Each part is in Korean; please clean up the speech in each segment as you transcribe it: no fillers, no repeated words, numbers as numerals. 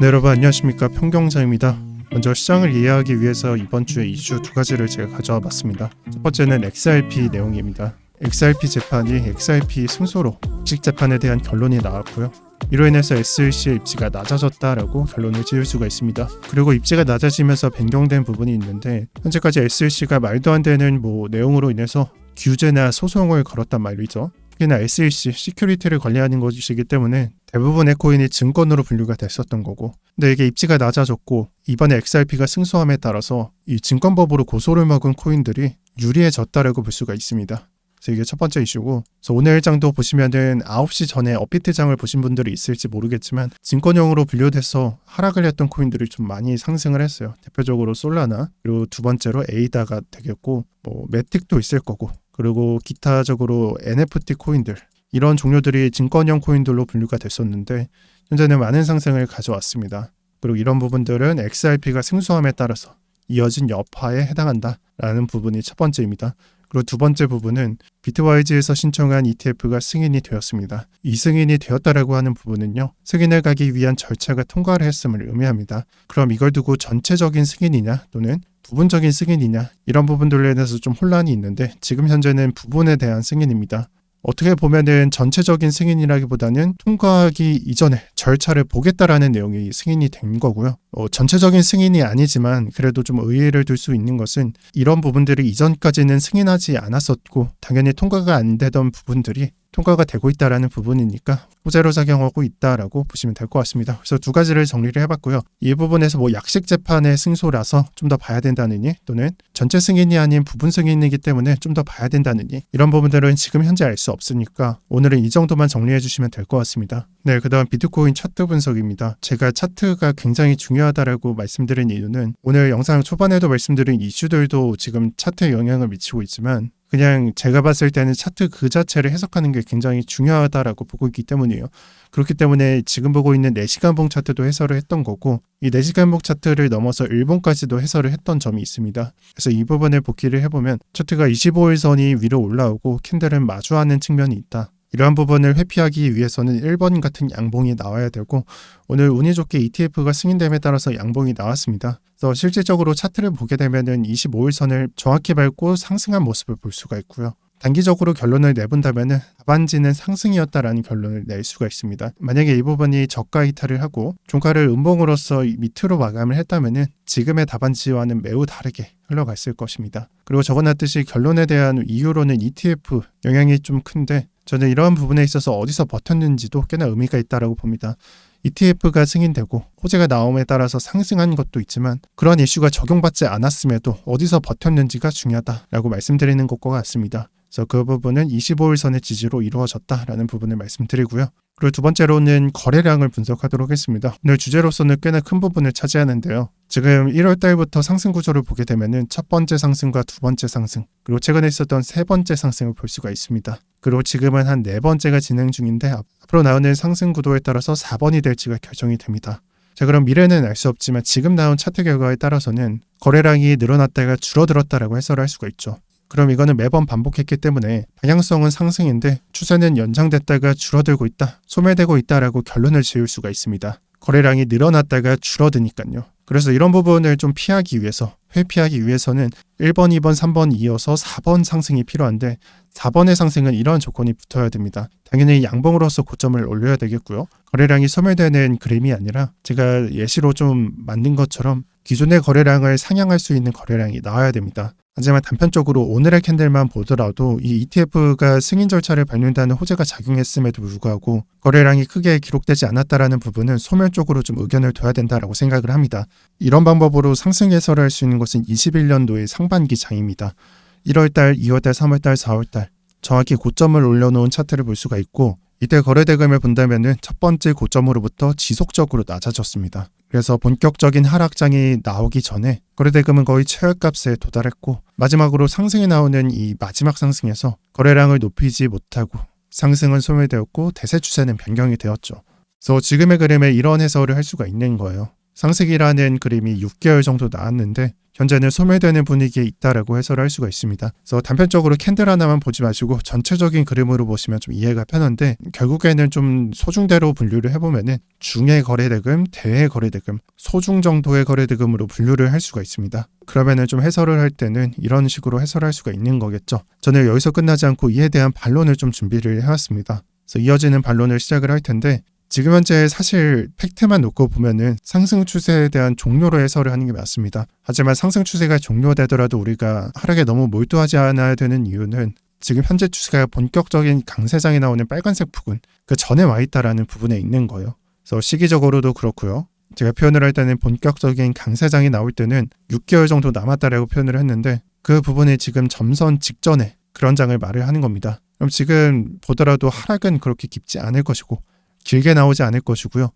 네, 여러분 안녕하십니까, 평경자입니다. 먼저 시장을 이해하기 위해서 이번 주에 이슈 두 가지를 제가 가져와 봤습니다. 첫 번째는 XRP 내용입니다. XRP 재판이 XRP 승소로 공식 재판에 대한 결론이 나왔고요. 이로 인해서 SEC의 입지가 낮아졌다라고 결론을 지을 수가 있습니다. 그리고 입지가 낮아지면서 변경된 부분이 있는데, 현재까지 SEC가 말도 안 되는 내용으로 인해서 규제나 소송을 걸었단 말이죠. 특히나 SEC, 시큐리티를 관리하는 것이기 때문에 대부분의 코인이 증권으로 분류가 됐었던 거고, 근데 이게 입지가 낮아졌고 이번에 XRP가 승소함에 따라서 이 증권법으로 고소를 먹은 코인들이 유리해졌다라고 볼 수가 있습니다. 그래서 이게 첫 번째 이슈고, 그래서 오늘 일장도 보시면은 9시 전에 업비트장을 보신 분들이 있을지 모르겠지만 증권형으로 분류돼서 하락을 했던 코인들이 좀 많이 상승을 했어요. 대표적으로 솔라나, 그리고 두 번째로 에이다가 되겠고, 매틱도 있을 거고, 그리고 기타적으로 NFT 코인들, 이런 종류들이 증권형 코인들로 분류가 됐었는데 현재는 많은 상승을 가져왔습니다. 그리고 이런 부분들은 XRP가 승소함에 따라서 이어진 여파에 해당한다라는 부분이 첫 번째입니다. 그리고 두 번째 부분은 비트와이즈에서 신청한 ETF가 승인이 되었습니다. 이 승인이 되었다라고 하는 부분은요, 승인을 가기 위한 절차가 통과를 했음을 의미합니다. 그럼 이걸 두고 전체적인 승인이냐 또는 부분적인 승인이냐, 이런 부분들에 대해서 좀 혼란이 있는데, 지금 현재는 부분에 대한 승인입니다. 어떻게 보면은 전체적인 승인이라기보다는 통과하기 이전에 절차를 보겠다라는 내용이 승인이 된 거고요. 전체적인 승인이 아니지만 그래도 좀 의의를 둘 수 있는 것은, 이런 부분들이 이전까지는 승인하지 않았었고 당연히 통과가 안 되던 부분들이 통과가 되고 있다라는 부분이니까 호재로 작용하고 있다라고 보시면 될 것 같습니다. 그래서 두 가지를 정리를 해봤고요. 이 부분에서 약식 재판의 승소라서 좀 더 봐야 된다느니, 또는 전체 승인이 아닌 부분 승인이기 때문에 좀 더 봐야 된다느니, 이런 부분들은 지금 현재 알 수 없으니까 오늘은 이 정도만 정리해 주시면 될 것 같습니다. 네, 그 다음 비트코인 차트 분석입니다. 제가 차트가 굉장히 중요하다라고 말씀드린 이유는, 오늘 영상 초반에도 말씀드린 이슈들도 지금 차트에 영향을 미치고 있지만, 그냥 제가 봤을 때는 차트 그 자체를 해석하는 게 굉장히 중요하다라고 보고 있기 때문이에요. 그렇기 때문에 지금 보고 있는 4시간봉 차트도 해설을 했던 거고, 이 4시간봉 차트를 넘어서 일봉까지도 해설을 했던 점이 있습니다. 그래서 이 부분을 복기를 해보면 차트가 25일선이 위로 올라오고 캔들은 마주하는 측면이 있다. 이러한 부분을 회피하기 위해서는 1번 같은 양봉이 나와야 되고, 오늘 운이 좋게 ETF가 승인됨에 따라서 양봉이 나왔습니다. 그래서 실질적으로 차트를 보게 되면은 25일선을 정확히 밟고 상승한 모습을 볼 수가 있고요. 단기적으로 결론을 내본다면은 하반지는 상승이었다라는 결론을 낼 수가 있습니다. 만약에 이 부분이 저가 이탈을 하고 종가를 음봉으로서 밑으로 마감을 했다면은 지금의 하반지와는 매우 다르게 흘러갔을 것입니다. 그리고 적어놨듯이 결론에 대한 이유로는 ETF 영향이 좀 큰데, 저는 이러한 부분에 있어서 어디서 버텼는지도 꽤나 의미가 있다라고 봅니다. ETF가 승인되고 호재가 나옴에 따라서 상승한 것도 있지만, 그런 이슈가 적용받지 않았음에도 어디서 버텼는지가 중요하다라고 말씀드리는 것과 같습니다. 그래서 그 부분은 25일선의 지지로 이루어졌다라는 부분을 말씀드리고요. 그리고 두 번째로는 거래량을 분석하도록 하겠습니다. 오늘 주제로서는 꽤나 큰 부분을 차지하는데요. 지금 1월 달부터 상승 구조를 보게 되면은 첫 번째 상승과 두 번째 상승, 그리고 최근에 있었던 세 번째 상승을 볼 수가 있습니다. 그리고 지금은 한 네 번째가 진행 중인데, 앞으로 나오는 상승 구도에 따라서 4번이 될지가 결정이 됩니다. 자, 그럼 미래는 알 수 없지만 지금 나온 차트 결과에 따라서는 거래량이 늘어났다가 줄어들었다라고 해설할 수가 있죠. 그럼 이거는 매번 반복했기 때문에 방향성은 상승인데 추세는 연장됐다가 줄어들고 있다, 소멸되고 있다라고 결론을 지을 수가 있습니다. 거래량이 늘어났다가 줄어드니까요. 그래서 이런 부분을 좀 피하기 위해서, 회피하기 위해서는 1번, 2번, 3번 이어서 4번 상승이 필요한데, 4번의 상승은 이러한 조건이 붙어야 됩니다. 당연히 양봉으로서 고점을 올려야 되겠고요. 거래량이 소멸되는 그림이 아니라 제가 예시로 좀 만든 것처럼 기존의 거래량을 상향할 수 있는 거래량이 나와야 됩니다. 하지만 단편적으로 오늘의 캔들만 보더라도 이 ETF가 승인 절차를 밟는다는 호재가 작용했음에도 불구하고 거래량이 크게 기록되지 않았다라는 부분은 소멸 쪽으로 좀 의견을 둬야 된다라고 생각을 합니다. 이런 방법으로 상승 해설을 할 수 있는 것은 21년도의 상반기 장입니다. 1월달, 2월달, 3월달, 4월달 정확히 고점을 올려놓은 차트를 볼 수가 있고, 이때 거래대금을 본다면은 첫 번째 고점으로부터 지속적으로 낮아졌습니다. 그래서 본격적인 하락장이 나오기 전에 거래대금은 거의 최저값에 도달했고, 마지막으로 상승이 나오는 이 마지막 상승에서 거래량을 높이지 못하고 상승은 소멸되었고 대세 추세는 변경이 되었죠. 그래서 지금의 그림에 이런 해설을 할 수가 있는 거예요. 상승이라는 그림이 6개월 정도 나왔는데, 현재는 소멸되는 분위기에 있다라고 해설할 수가 있습니다. 그래서 단편적으로 캔들 하나만 보지 마시고 전체적인 그림으로 보시면 좀 이해가 편한데, 결국에는 좀 소중대로 분류를 해보면은 중의 거래대금, 대의 거래대금, 소중 정도의 거래대금으로 분류를 할 수가 있습니다. 그러면은 좀 해설을 할 때는 이런 식으로 해설할 수가 있는 거겠죠. 저는 여기서 끝나지 않고 이에 대한 반론을 좀 준비를 해왔습니다. 그래서 이어지는 반론을 시작을 할 텐데, 지금 현재 사실 팩트만 놓고 보면은 상승 추세에 대한 종료로 해설을 하는 게 맞습니다. 하지만 상승 추세가 종료되더라도 우리가 하락에 너무 몰두하지 않아야 되는 이유는 지금 현재 추세가 본격적인 강세장이 나오는 빨간색 부분, 그 전에 와 있다라는 부분에 있는 거예요. 그래서 시기적으로도 그렇고요. 제가 표현을 할 때는 본격적인 강세장이 나올 때는 6개월 정도 남았다라고 표현을 했는데, 그 부분이 지금 점선 직전에 그런 장을 말을 하는 겁니다. 그럼 지금 보더라도 하락은 그렇게 깊지 않을 것이고 길게 나오지 않을 것이고요.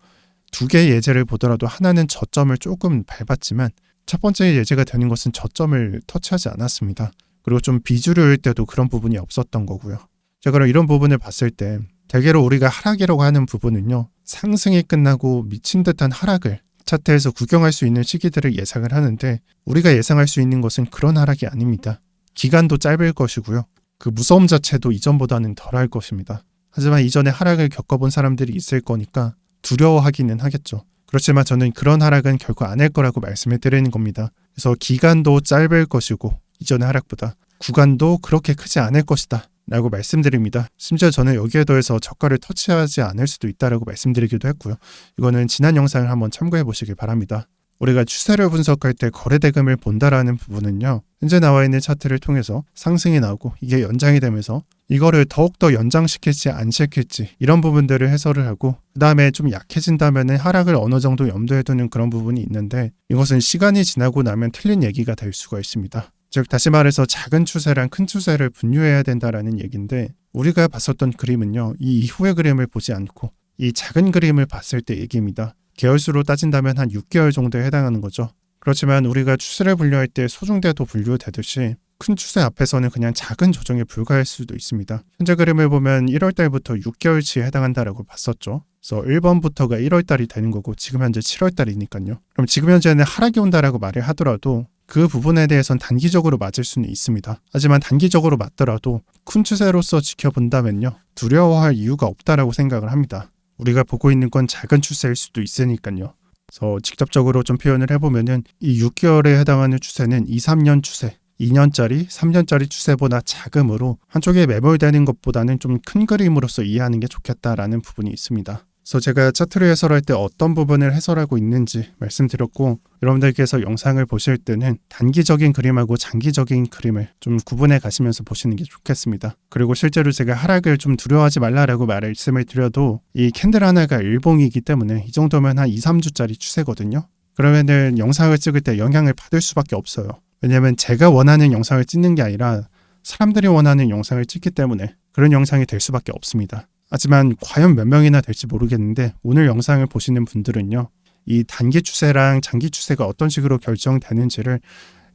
두 개의 예제를 보더라도 하나는 저점을 조금 밟았지만 첫 번째 예제가 되는 것은 저점을 터치하지 않았습니다. 그리고 좀 비주류일 때도 그런 부분이 없었던 거고요. 자, 그럼 이런 부분을 봤을 때 대개로 우리가 하락이라고 하는 부분은요, 상승이 끝나고 미친 듯한 하락을 차트에서 구경할 수 있는 시기들을 예상을 하는데, 우리가 예상할 수 있는 것은 그런 하락이 아닙니다. 기간도 짧을 것이고요. 그 무서움 자체도 이전보다는 덜할 것입니다. 하지만 이전에 하락을 겪어본 사람들이 있을 거니까 두려워하기는 하겠죠. 그렇지만 저는 그런 하락은 결코 안 할 거라고 말씀을 드리는 겁니다. 그래서 기간도 짧을 것이고 이전의 하락보다 구간도 그렇게 크지 않을 것이다 라고 말씀드립니다. 심지어 저는 여기에 더해서 저가를 터치하지 않을 수도 있다라고 말씀드리기도 했고요. 이거는 지난 영상을 한번 참고해 보시길 바랍니다. 우리가 추세를 분석할 때 거래대금을 본다라는 부분은요, 현재 나와 있는 차트를 통해서 상승이 나오고 이게 연장이 되면서 이거를 더욱더 연장시킬지 안 시킬지 이런 부분들을 해설을 하고, 그 다음에 좀 약해진다면 하락을 어느 정도 염두에 두는 그런 부분이 있는데, 이것은 시간이 지나고 나면 틀린 얘기가 될 수가 있습니다. 즉 다시 말해서 작은 추세랑 큰 추세를 분류해야 된다라는 얘기인데, 우리가 봤었던 그림은요, 이 이후의 그림을 보지 않고 이 작은 그림을 봤을 때 얘기입니다. 개월수로 따진다면 한 6개월 정도에 해당하는 거죠. 그렇지만 우리가 추세를 분류할 때 소중대도 분류되듯이 큰 추세 앞에서는 그냥 작은 조정에 불과할 수도 있습니다. 현재 그림을 보면 1월달부터 6개월치에 해당한다라고 봤었죠. 그래서 1번부터가 1월달이 되는 거고 지금 현재 7월달이니까요. 그럼 지금 현재는 하락이 온다라고 말을 하더라도 그 부분에 대해선 단기적으로 맞을 수는 있습니다. 하지만 단기적으로 맞더라도 큰 추세로서 지켜본다면요, 두려워할 이유가 없다라고 생각을 합니다. 우리가 보고 있는 건 작은 추세일 수도 있으니까요. 그래서 직접적으로 좀 표현을 해보면은 이 6개월에 해당하는 추세는 2, 3년 추세, 2년짜리, 3년짜리 추세보다 작음으로 한쪽에 매몰되는 것보다는 좀 큰 그림으로서 이해하는 게 좋겠다라는 부분이 있습니다. 그래서 제가 차트를 해설할 때 어떤 부분을 해설하고 있는지 말씀드렸고, 여러분들께서 영상을 보실 때는 단기적인 그림하고 장기적인 그림을 좀 구분해 가시면서 보시는 게 좋겠습니다. 그리고 실제로 제가 하락을 좀 두려워하지 말라라고 말씀을 드려도 이 캔들 하나가 일봉이기 때문에 이 정도면 한 2, 3주짜리 추세거든요. 그러면은 영상을 찍을 때 영향을 받을 수밖에 없어요. 왜냐면 제가 원하는 영상을 찍는 게 아니라 사람들이 원하는 영상을 찍기 때문에 그런 영상이 될 수밖에 없습니다. 하지만 과연 몇 명이나 될지 모르겠는데, 오늘 영상을 보시는 분들은요, 이 단기 추세랑 장기 추세가 어떤 식으로 결정되는지를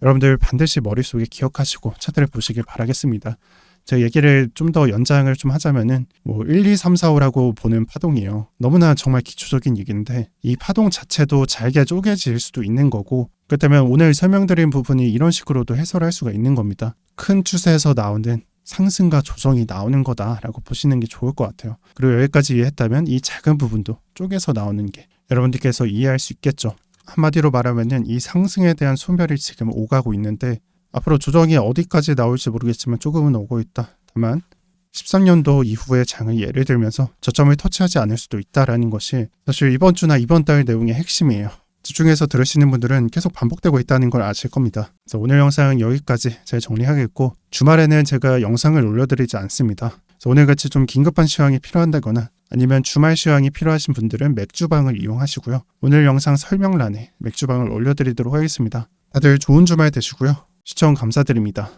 여러분들 반드시 머릿속에 기억하시고 차트를 보시길 바라겠습니다. 제 얘기를 좀 더 연장을 좀 하자면은 1, 2, 3, 4, 5라고 보는 파동이에요. 너무나 정말 기초적인 얘기인데 이 파동 자체도 잘게 쪼개질 수도 있는 거고, 그렇다면 오늘 설명드린 부분이 이런 식으로도 해설할 수가 있는 겁니다. 큰 추세에서 나오는 상승과 조정이 나오는 거다라고 보시는 게 좋을 것 같아요. 그리고 여기까지 이해했다면 이 작은 부분도 쪼개서 나오는 게 여러분들께서 이해할 수 있겠죠. 한마디로 말하면 이 상승에 대한 소멸이 지금 오가고 있는데, 앞으로 조정이 어디까지 나올지 모르겠지만 조금은 오고 있다. 다만 13년도 이후의 장을 예를 들면서 저점을 터치하지 않을 수도 있다라는 것이 사실 이번 주나 이번 달 내용의 핵심이에요. 집중해서 들으시는 분들은 계속 반복되고 있다는 걸 아실 겁니다. 그래서 오늘 영상은 여기까지 잘 정리하겠고, 주말에는 제가 영상을 올려드리지 않습니다. 그래서 오늘같이 좀 긴급한 시황이 필요한다거나 아니면 주말 시황이 필요하신 분들은 맥주방을 이용하시고요. 오늘 영상 설명란에 맥주방을 올려드리도록 하겠습니다. 다들 좋은 주말 되시고요. 시청 감사드립니다.